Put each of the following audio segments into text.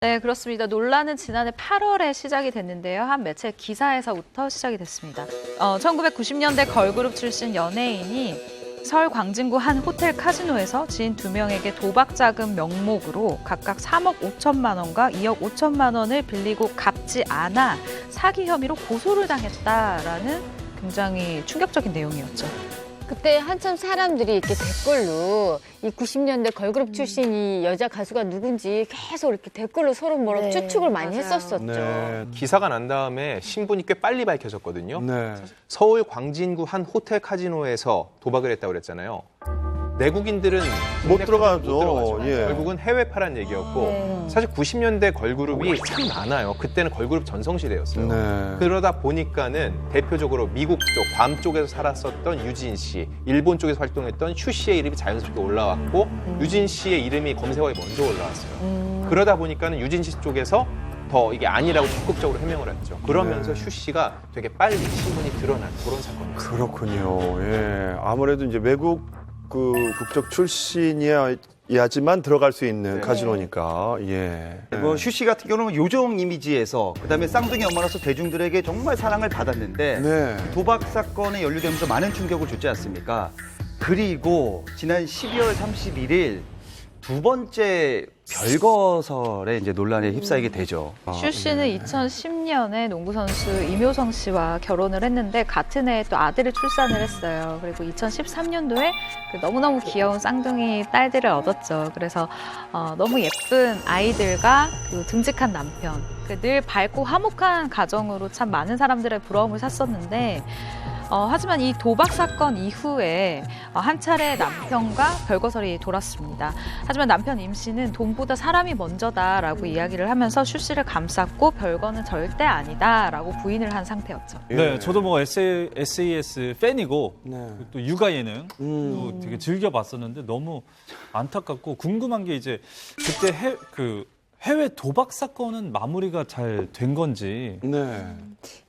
네, 그렇습니다. 논란은 지난해 8월에 시작이 됐는데요. 한 매체 기사에서부터 시작이 됐습니다. 1990년대 걸그룹 출신 연예인이 서울 광진구 한 호텔 카지노에서 지인 2명에게 도박 자금 명목으로 각각 3억 5천만 원과 2억 5천만 원을 빌리고 갚지 않아 사기 혐의로 고소를 당했다라는 굉장히 충격적인 내용이었죠. 그때 한참 사람들이 이렇게 댓글로 이 90년대 걸그룹 출신 이 여자 가수가 누군지 계속 이렇게 댓글로 서로 뭐라고 추측을 많이 했었었죠. 네. 기사가 난 다음에 신분이 꽤 빨리 밝혀졌거든요. 네. 서울 광진구 한 호텔 카지노에서 도박을 했다고 그랬잖아요. 내국인들은 못 들어가죠. 예. 결국은 해외파란 얘기였고 사실 90년대 걸그룹이 참 많아요. 그때는 걸그룹 전성시대였어요. 네. 그러다 보니까는 대표적으로 미국 쪽, 괌 쪽에서 살았었던 유진 씨, 일본 쪽에서 활동했던 슈 씨의 이름이 자연스럽게 올라왔고 유진 씨의 이름이 검색어에 먼저 올라왔어요. 그러다 보니까는 유진 씨 쪽에서 더 이게 아니라고 적극적으로 해명을 했죠. 그러면서 슈 씨가 되게 빨리 신분이 드러난 그런 사건이었어요. 그렇군요. 예. 아무래도 이제 외국 국적 출신이야지만 들어갈 수 있는 네. 카지노니까. 예. 뭐 슈씨 같은 경우는 요정 이미지에서 그다음에 쌍둥이 엄마로서 대중들에게 정말 사랑을 받았는데 네. 도박 사건에 연루되면서 많은 충격을 줬지 않습니까? 그리고 지난 12월 31일 두 번째 별거설에 이제 논란에 휩싸이게 되죠. 슈 씨는 2010년에 농구 선수 임효성 씨와 결혼을 했는데 같은 해에 또 아들을 출산을 했어요. 그리고 2013년도에 너무너무 귀여운 쌍둥이 딸들을 얻었죠. 그래서 너무 예쁜 아이들과 그 듬직한 남편, 늘 밝고 화목한 가정으로 참 많은 사람들의 부러움을 샀었는데 하지만 이 도박 사건 이후에 한 차례 남편과 별거설이 돌았습니다. 하지만 남편 임 씨는 돈보다 사람이 먼저다라고 이야기를 하면서 슈 씨를 감쌌고 별거는 절대 아니다라고 부인을 한 상태였죠. 네, 저도 뭐 SAS 팬이고 네. 또 육아 예능 또 되게 즐겨봤었는데 너무 안타깝고 궁금한 게 이제 그때 해외 도박 사건은 마무리가 잘 된 건지. 네.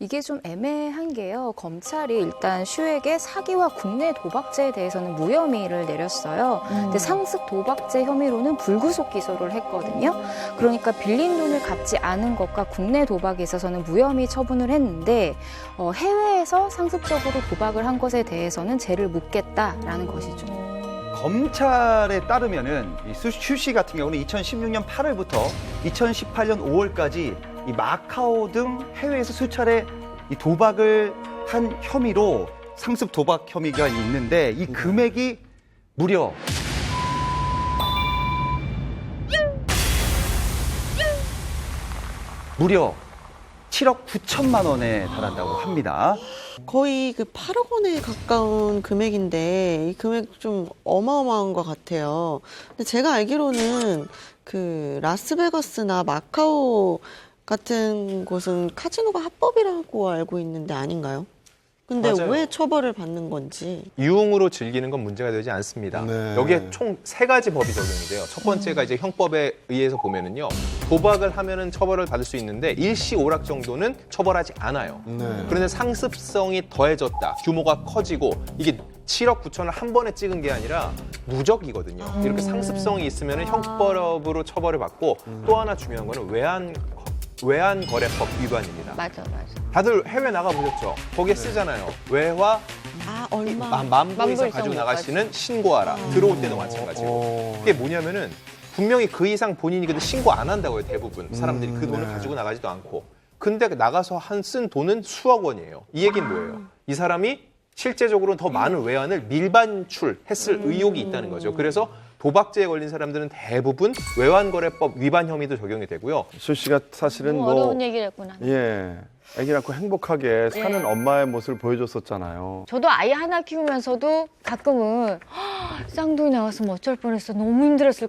이게 좀 애매한 게요. 검찰이 일단 슈에게 사기와 국내 도박죄에 대해서는 무혐의를 내렸어요. 근데 상습 도박죄 혐의로는 불구속 기소를 했거든요. 그러니까 빌린 돈을 갚지 않은 것과 국내 도박에 있어서는 무혐의 처분을 했는데 해외에서 상습적으로 도박을 한 것에 대해서는 죄를 묻겠다라는 것이죠. 검찰에 따르면은 슈씨 같은 경우는 2016년 8월부터 2018년 5월까지 이 마카오 등 해외에서 수차례 이 도박을 한 혐의로 상습 도박 혐의가 있는데 이 금액이 무려 7억 9천만 원에 달한다고 합니다. 거의 그 8억 원에 가까운 금액인데 이 금액 좀 어마어마한 것 같아요. 근데 제가 알기로는 그 라스베가스나 마카오 같은 곳은 카지노가 합법이라고 알고 있는데 아닌가요? 근데 맞아요. 왜 처벌을 받는 건지. 유흥으로 즐기는 건 문제가 되지 않습니다. 네. 여기에 총 3가지 법이 적용이 돼요. 첫 번째가 이제 형법에 의해서 보면은요. 도박을 하면은 처벌을 받을 수 있는데 일시오락 정도는 처벌하지 않아요. 네. 그런데 상습성이 더해졌다. 규모가 커지고 이게 7억 9천을 한 번에 찍은 게 아니라 누적이거든요. 이렇게 상습성이 있으면 형법으로 처벌을 받고 또 하나 중요한 거는 외환거래법 위반입니다. 맞아. 다들 해외 나가보셨죠? 거기에 쓰잖아요. 외화 얼마. 만부 이상 만부 가지고 이상 나가시는 신고하라. 들어올 때도 마찬가지고. 그게 뭐냐면은 분명히 그 이상 본인이 근데 신고 안 한다고요. 대부분 사람들이 그 돈을 가지고 나가지도 않고. 근데 나가서 쓴 돈은 수억 원이에요. 이 얘기는 뭐예요? 이 사람이 실제적으로는 더 많은 외환을 밀반출했을 의혹이 있다는 거죠. 그래서 도박죄에 걸린 사람들은 대부분 외환거래법 위반 혐의도 적용이 되고요. 수 씨가 사실은 너무 어려운 얘기를 했구나. 예. 아기 낳고 행복하게 사는 엄마의 모습을 보여줬었잖아요. 저도 아이 하나 키우면서도 가끔은 쌍둥이 나왔으면 어쩔 뻔했어. 너무 힘들었을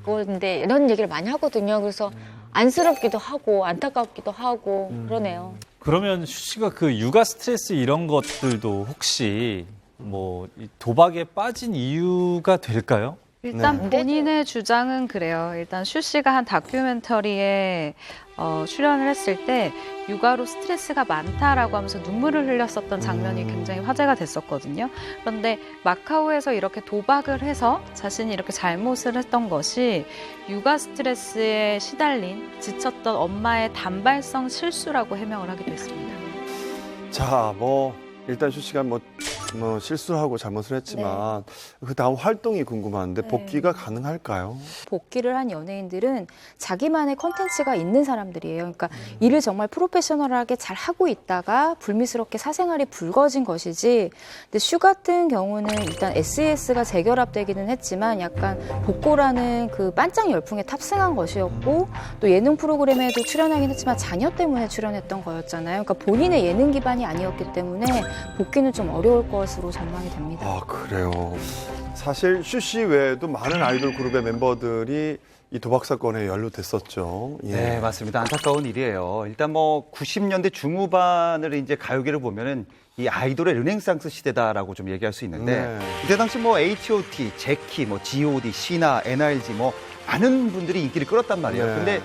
거인데 이런 얘기를 많이 하거든요. 그래서 안쓰럽기도 하고 안타깝기도 하고 그러네요. 그러면 슈 씨가 그 육아 스트레스 이런 것들도 혹시 뭐 이 도박에 빠진 이유가 될까요? 일단 네. 본인의 주장은 그래요. 일단 슈 씨가 한 다큐멘터리에 출연을 했을 때 육아로 스트레스가 많다라고 하면서 눈물을 흘렸었던 장면이 굉장히 화제가 됐었거든요. 그런데 마카오에서 이렇게 도박을 해서 자신이 이렇게 잘못을 했던 것이 육아 스트레스에 시달린 지쳤던 엄마의 단발성 실수라고 해명을 하기도 했습니다. 자, 뭐 일단 슈 씨가 뭐 실수하고 잘못을 했지만 그 다음 활동이 궁금한데 복귀가 가능할까요? 복귀를 한 연예인들은 자기만의 컨텐츠가 있는 사람들이에요. 그러니까 일을 정말 프로페셔널하게 잘 하고 있다가 불미스럽게 사생활이 불거진 것이지. 근데 슈 같은 경우는 일단 SES가 재결합되기는 했지만 약간 복고라는 그 반짝 열풍에 탑승한 것이었고 또 예능 프로그램에도 출연하긴 했지만 자녀 때문에 출연했던 거였잖아요. 그러니까 본인의 예능 기반이 아니었기 때문에 복귀는 좀 어려울 것으로 전망이 됩니다. 아, 그래요. 사실 슈 씨 외에도 많은 아이돌 그룹의 멤버들이 이 도박 사건에 연루됐었죠. 예. 네, 맞습니다. 안타까운 일이에요. 일단 뭐 90년대 중후반을 이제 가요계를 보면은 이 아이돌의 르네상스 시대다라고 좀 얘기할 수 있는데 네. 이때 당시 뭐 H.O.T, 제키, 뭐 G.O.D, 시나, NRG 뭐 많은 분들이 인기를 끌었단 말이에요. 네. 근데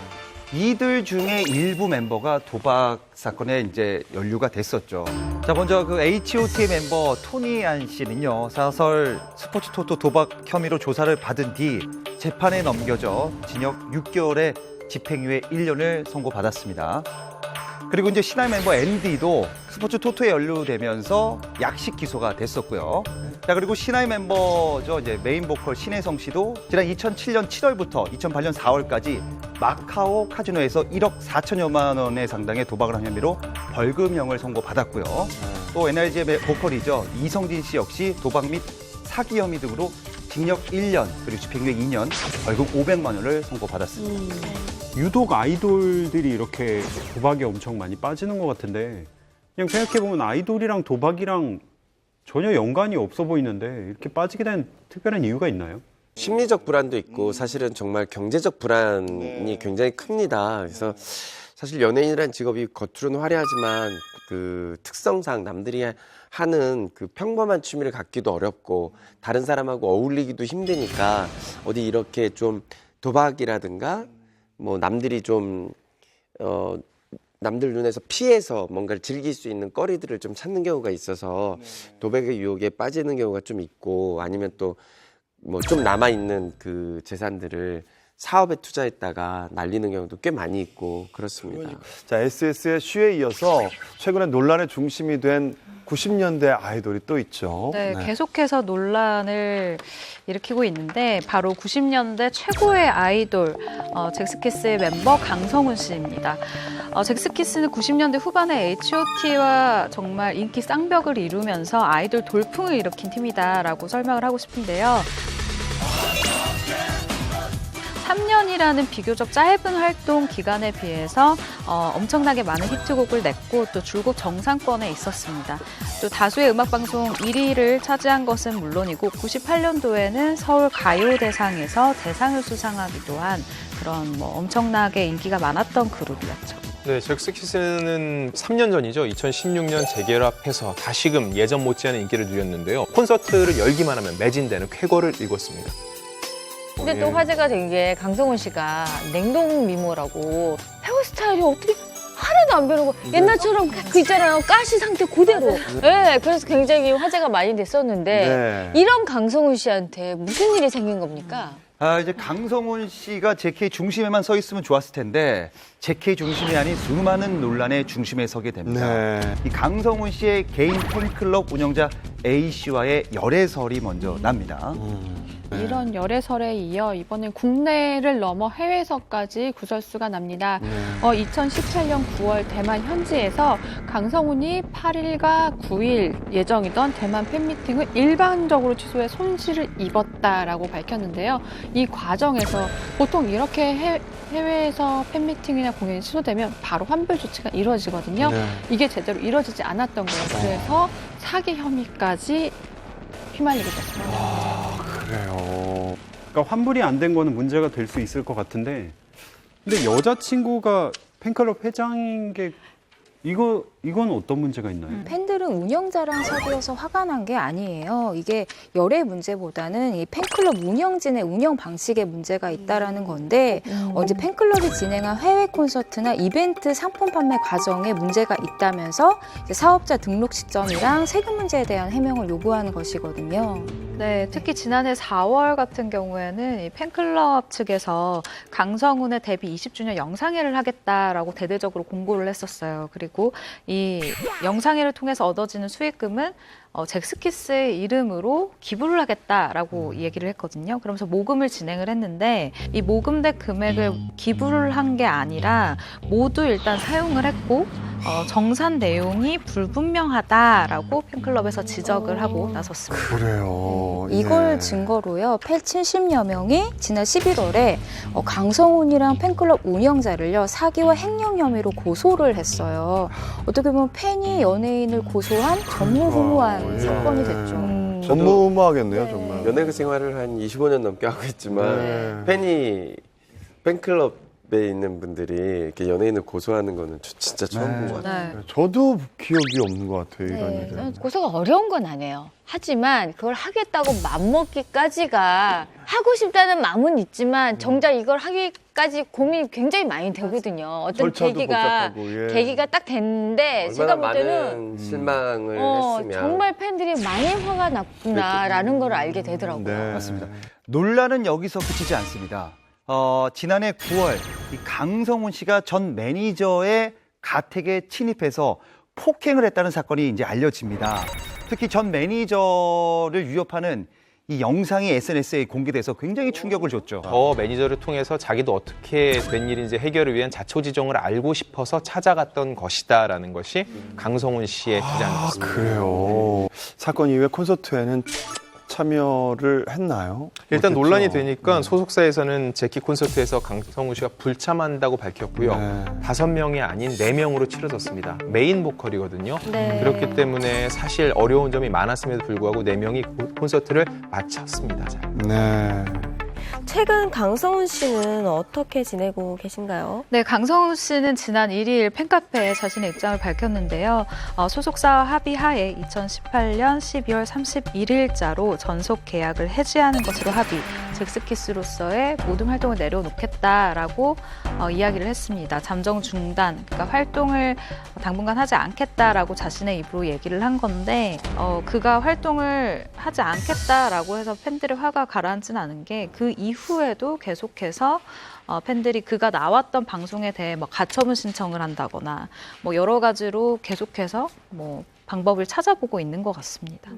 이들 중에 일부 멤버가 도박 사건에 이제 연루가 됐었죠. 자, 먼저 그 H.O.T의 멤버 토니 안 씨는요, 사설 스포츠 토토 도박 혐의로 조사를 받은 뒤 재판에 넘겨져 징역 6개월의 집행유예 1년을 선고받았습니다. 그리고 이제 신화 멤버 앤디도 스포츠 토토에 연루되면서 약식 기소가 됐었고요. 자, 그리고 신화의 멤버죠. 이제 메인 보컬 신혜성 씨도 지난 2007년 7월부터 2008년 4월까지 마카오 카지노에서 1억 4천여만 원의 상당의 도박을 한 혐의로 벌금형을 선고받았고요. 또 NRG의 보컬이죠. 이성진 씨 역시 도박 및 사기 혐의 등으로 징역 1년 그리고 집행유예 2년, 벌금 500만 원을 선고받았습니다. 유독 아이돌들이 이렇게 도박에 엄청 많이 빠지는 것 같은데 그냥 생각해보면 아이돌이랑 도박이랑 전혀 연관이 없어 보이는데 이렇게 빠지게 된 특별한 이유가 있나요? 심리적 불안도 있고 사실은 정말 경제적 불안이 굉장히 큽니다. 그래서 사실 연예인이라는 직업이 겉으로는 화려하지만 그 특성상 남들이 하는 그 평범한 취미를 갖기도 어렵고 다른 사람하고 어울리기도 힘드니까 어디 이렇게 좀 도박이라든가 뭐 남들이 좀 남들 눈에서 피해서 뭔가를 즐길 수 있는 거리들을 좀 찾는 경우가 있어서 도박의 유혹에 빠지는 경우가 좀 있고 아니면 또 뭐 좀 남아 있는 그 재산들을 사업에 투자했다가 날리는 경우도 꽤 많이 있고 그렇습니다. 자, SS의 슈에 이어서 최근에 논란의 중심이 된 90년대 아이돌이 또 있죠. 네, 계속해서 논란을 일으키고 있는데 바로 90년대 최고의 아이돌 잭스키스의 멤버 강성훈 씨입니다. 잭스키스는 90년대 후반에 H.O.T와 정말 인기 쌍벽을 이루면서 아이돌 돌풍을 일으킨 팀이다라고 설명을 하고 싶은데요. 3년이라는 비교적 짧은 활동 기간에 비해서 엄청나게 많은 히트곡을 냈고 또 줄곧 정상권에 있었습니다. 또 다수의 음악방송 1위를 차지한 것은 물론이고 98년도에는 서울 가요대상에서 대상을 수상하기도 한 그런 뭐 엄청나게 인기가 많았던 그룹이었죠. 네, 잭스키스는 3년 전이죠. 2016년 재결합해서 다시금 예전 못지않은 인기를 누렸는데요. 콘서트를 열기만 하면 매진되는 쾌거를 이뤘습니다. 근데 또 화제가 된 게 강성훈 씨가 냉동 미모라고 헤어스타일이 어떻게 하나도 안 변하고 옛날처럼 그 있잖아요. 가시 상태 그대로. 네, 그래서 굉장히 화제가 많이 됐었는데 이런 강성훈 씨한테 무슨 일이 생긴 겁니까? 이제 강성훈 씨가 JK 중심에만 서 있으면 좋았을 텐데 JK 중심이 아닌 수많은 논란의 중심에 서게 됩니다. 이 강성훈 씨의 개인 팬클럽 운영자 A 씨와의 열애설이 먼저 납니다. 이런 열애설에 이어 이번엔 국내를 넘어 해외에서까지 구설수가 납니다. 2018년 9월 대만 현지에서 강성훈이 8일과 9일 예정이던 대만 팬미팅을 일방적으로 취소해 손실을 입었다라고 밝혔는데요. 이 과정에서 보통 이렇게 해외에서 팬미팅이나 공연이 취소되면 바로 환불 조치가 이루어지거든요. 이게 제대로 이루어지지 않았던 거예요. 그래서 사기 혐의까지 휘말리게 됐습니다. 그래요. 그러니까 환불이 안 된 거는 문제가 될 수 있을 것 같은데 근데 여자친구가 팬클럽 회장인 게 이건 어떤 문제가 있나요? 팬들 팬들은 운영자랑 사귀어서 화가 난 게 아니에요. 이게 열애 문제보다는 이 팬클럽 운영진의 운영 방식에 문제가 있다라는 건데 이제 팬클럽이 진행한 해외 콘서트나 이벤트 상품 판매 과정에 문제가 있다면서 이제 사업자 등록 시점이랑 세금 문제에 대한 해명을 요구하는 것이거든요. 네, 특히 지난해 4월 같은 경우에는 이 팬클럽 측에서 강성훈의 데뷔 20주년 영상회를 하겠다라고 대대적으로 공고를 했었어요. 그리고 이 영상회를 통해서 얻어지는 수익금은 잭스키스의 이름으로 기부를 하겠다라고 얘기를 했거든요. 그러면서 모금을 진행을 했는데 이 모금된 금액을 기부를 한 게 아니라 모두 일단 사용을 했고 정산 내용이 불분명하다라고 팬클럽에서 지적을 하고 나섰습니다. 그래요. 이걸 예. 증거로요. 팬 70여 명이 지난 11월에 강성훈이랑 팬클럽 운영자를요. 사기와 횡령 혐의로 고소를 했어요. 어떻게 보면 팬이 연예인을 고소한 전무후무한 예. 사건이 됐죠. 전무후무하겠네요, 정말. 연예계 생활을 한 25년 넘게 하고 있지만 네. 팬클럽에 있는 분들이 이렇게 연예인을 고소하는 거는 진짜 처음 본 것 같아요. 네. 저도 기억이 없는 것 같아요, 이런 네, 일은. 고소가 어려운 건 아니에요. 하지만 그걸 하겠다고 맘먹기까지가 하고 싶다는 마음은 있지만 정작 이걸 하기까지 고민이 굉장히 많이 되거든요. 어떤 절차도 계기가 복잡하고, 예. 계기가 딱 됐는데 제가 얼마나 볼 때는 많은 실망을 했으면 정말 팬들이 많이 화가 났구나라는 걸 알게 되더라고요. 네. 맞습니다. 논란은 여기서 그치지 않습니다. 지난해 9월 이 강성훈 씨가 전 매니저의 가택에 침입해서 폭행을 했다는 사건이 이제 알려집니다. 특히 전 매니저를 위협하는 이 영상이 SNS에 공개돼서 굉장히 충격을 줬죠. 저 매니저를 통해서 자기도 어떻게 된 일인지 해결을 위한 자초지종을 알고 싶어서 찾아갔던 것이다라는 것이 강성훈 씨의 주장이었습니다. 그래요. 사건 이후에 콘서트에는 참여를 했나요? 일단 못했죠? 논란이 되니까 소속사에서는 제키 콘서트에서 강성훈 씨가 불참한다고 밝혔고요. 네. 5명이 아닌 4명으로 치러졌습니다. 메인 보컬이거든요. 네. 그렇기 때문에 사실 어려운 점이 많았음에도 불구하고 4명이 콘서트를 마쳤습니다. 잘. 네. 최근 강성훈 씨는 어떻게 지내고 계신가요? 네, 강성훈 씨는 지난 1일 팬카페에 자신의 입장을 밝혔는데요. 소속사와 합의하에 2018년 12월 31일자로 전속 계약을 해지하는 것으로 합의, 잭스키스로서의 모든 활동을 내려놓겠다라고 이야기를 했습니다. 잠정 중단, 그러니까 활동을 당분간 하지 않겠다라고 자신의 입으로 얘기를 한 건데 그가 활동을 하지 않겠다라고 해서 팬들의 화가 가라앉지는 않은 게 그 이후에도 계속해서 팬들이 그가 나왔던 방송에 대해 뭐 가처분 신청을 한다거나 뭐 여러 가지로 계속해서 뭐 방법을 찾아보고 있는 것 같습니다.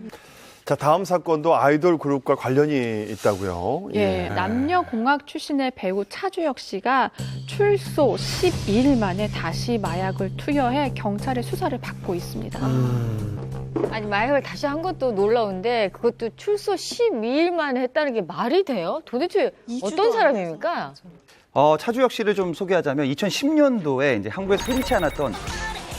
자, 다음 사건도 아이돌 그룹과 관련이 있다고요. 예, 남녀공학 출신의 배우 차주혁 씨가 출소 12일 만에 다시 마약을 투여해 경찰의 수사를 받고 있습니다. 아니 마약을 다시 한 것도 놀라운데 그것도 출소 12일 만에 했다는 게 말이 돼요? 도대체 어떤 사람입니까? 차주혁 씨를 좀 소개하자면 2010년도에 이제 한국에서 흔치 않았던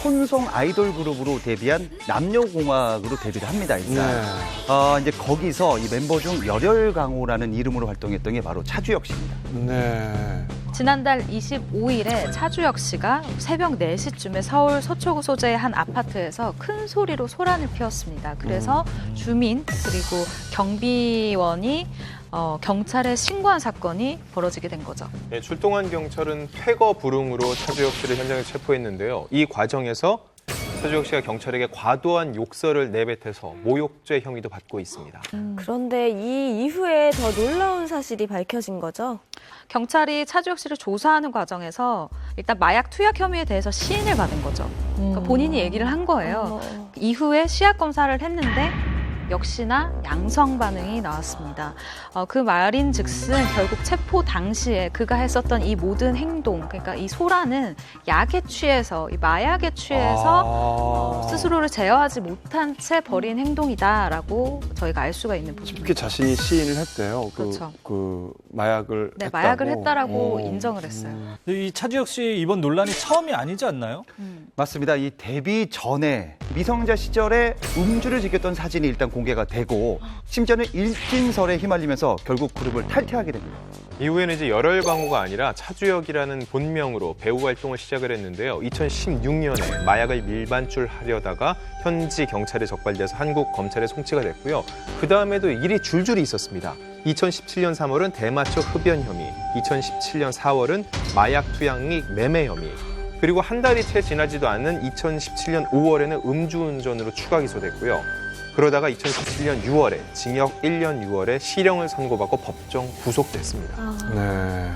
혼성 아이돌 그룹으로 데뷔한 남녀공학으로 데뷔를 합니다. 일단 이제 거기서 이 멤버 중 열혈강호라는 이름으로 활동했던 게 바로 차주혁 씨입니다. 네. 지난달 25일에 차주혁 씨가 새벽 4시쯤에 서울 서초구 소재의 한 아파트에서 큰 소리로 소란을 피웠습니다. 그래서 주민 그리고 경비원이 경찰에 신고한 사건이 벌어지게 된 거죠. 네, 출동한 경찰은 퇴거 불응으로 차주혁 씨를 현장에 체포했는데요. 이 과정에서 차주혁 씨가 경찰에게 과도한 욕설을 내뱉어서 모욕죄 혐의도 받고 있습니다. 그런데 이 이후에 더 놀라운 사실이 밝혀진 거죠? 경찰이 차주혁 씨를 조사하는 과정에서 일단 마약 투약 혐의에 대해서 시인을 받은 거죠. 그러니까 본인이 얘기를 한 거예요. 이후에 시약 검사를 했는데 역시나 양성 반응이 나왔습니다. 그 말인즉슨 결국 체포 당시에 그가 했었던 이 모든 행동, 그러니까 이 소란은 약에 취해서, 이 마약에 취해서 스스로를 제어하지 못한 채 벌인 행동이다라고 저희가 알 수가 있는 부분입니다. 특히 자신이 시인을 했대요. 그렇죠. 그 마약을 네, 했다고. 마약을 했다라고 인정을 했어요. 이 차주혁 씨 이번 논란이 처음이 아니지 않나요? 맞습니다. 이 데뷔 전에 미성년자 시절에 음주를 즐겼던 사진이 일단 공개가 되고 심지어는 일진설에 휘말리면서 결국 그룹을 탈퇴하게 됩니다. 이후에는 이제 열혈 광우가 아니라 차주혁이라는 본명으로 배우 활동을 시작을 했는데요. 2016년에 마약을 밀반출하려다가 현지 경찰에 적발돼서 한국 검찰에 송치가 됐고요. 그 다음에도 일이 줄줄이 있었습니다. 2017년 3월은 대마초 흡연 혐의, 2017년 4월은 마약 투약 및 매매 혐의, 그리고 한 달이 채 지나지도 않은 2017년 5월에는 음주운전으로 추가 기소됐고요. 그러다가 2017년 6월에 징역 1년 6월에 실형을 선고받고 법정 구속됐습니다. 네.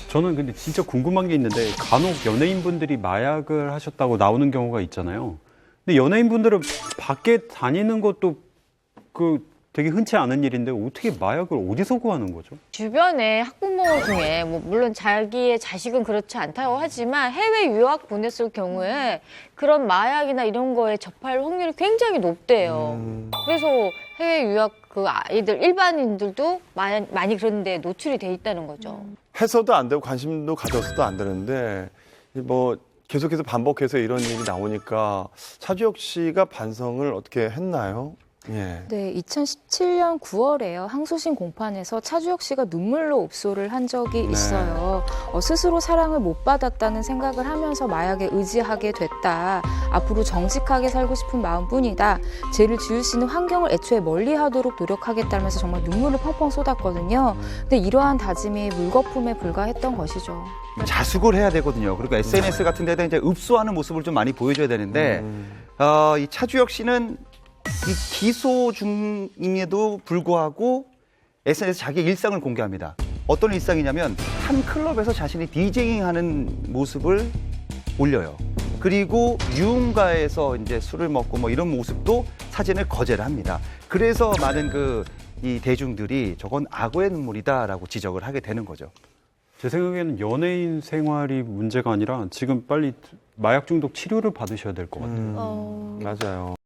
저는 근데 진짜 궁금한 게 있는데 간혹 연예인분들이 마약을 하셨다고 나오는 경우가 있잖아요. 근데 연예인분들은 밖에 다니는 것도 되게 흔치 않은 일인데 어떻게 마약을 어디서 구하는 거죠? 주변에 학부모 중에 뭐 물론 자기의 자식은 그렇지 않다고 하지만 해외 유학 보냈을 경우에 그런 마약이나 이런 거에 접할 확률이 굉장히 높대요. 그래서 해외 유학 그 아이들 일반인들도 많이 그런 데 노출이 돼 있다는 거죠. 해서도 안 되고 관심도 가져서도 안 되는데 뭐 계속해서 반복해서 이런 일이 나오니까 차주혁 씨가 반성을 어떻게 했나요? 예. 네, 2017년 9월에요. 항소심 공판에서 차주혁 씨가 눈물로 옵소를 한 적이 있어요. 스스로 사랑을 못 받았다는 생각을 하면서 마약에 의지하게 됐다. 앞으로 정직하게 살고 싶은 마음뿐이다. 죄를 지을 수 있는 환경을 애초에 멀리하도록 노력하겠다면서 정말 눈물을 펑펑 쏟았거든요. 근데 이러한 다짐이 물거품에 불과했던 것이죠. 자숙을 해야 되거든요. 그리고 SNS 같은 데다 이제 읍소하는 모습을 좀 많이 보여줘야 되는데 이 차주혁 씨는 이 기소 중임에도 불구하고 SNS 자기 일상을 공개합니다. 어떤 일상이냐면 한 클럽에서 자신이 디제잉하는 모습을 올려요. 그리고 유흥가에서 이제 술을 먹고 뭐 이런 모습도 사진을 거절을 합니다. 그래서 많은 이 대중들이 저건 악어의 눈물이다라고 지적을 하게 되는 거죠. 제 생각에는 연예인 생활이 문제가 아니라 지금 빨리 마약 중독 치료를 받으셔야 될 것 같아요. 맞아요.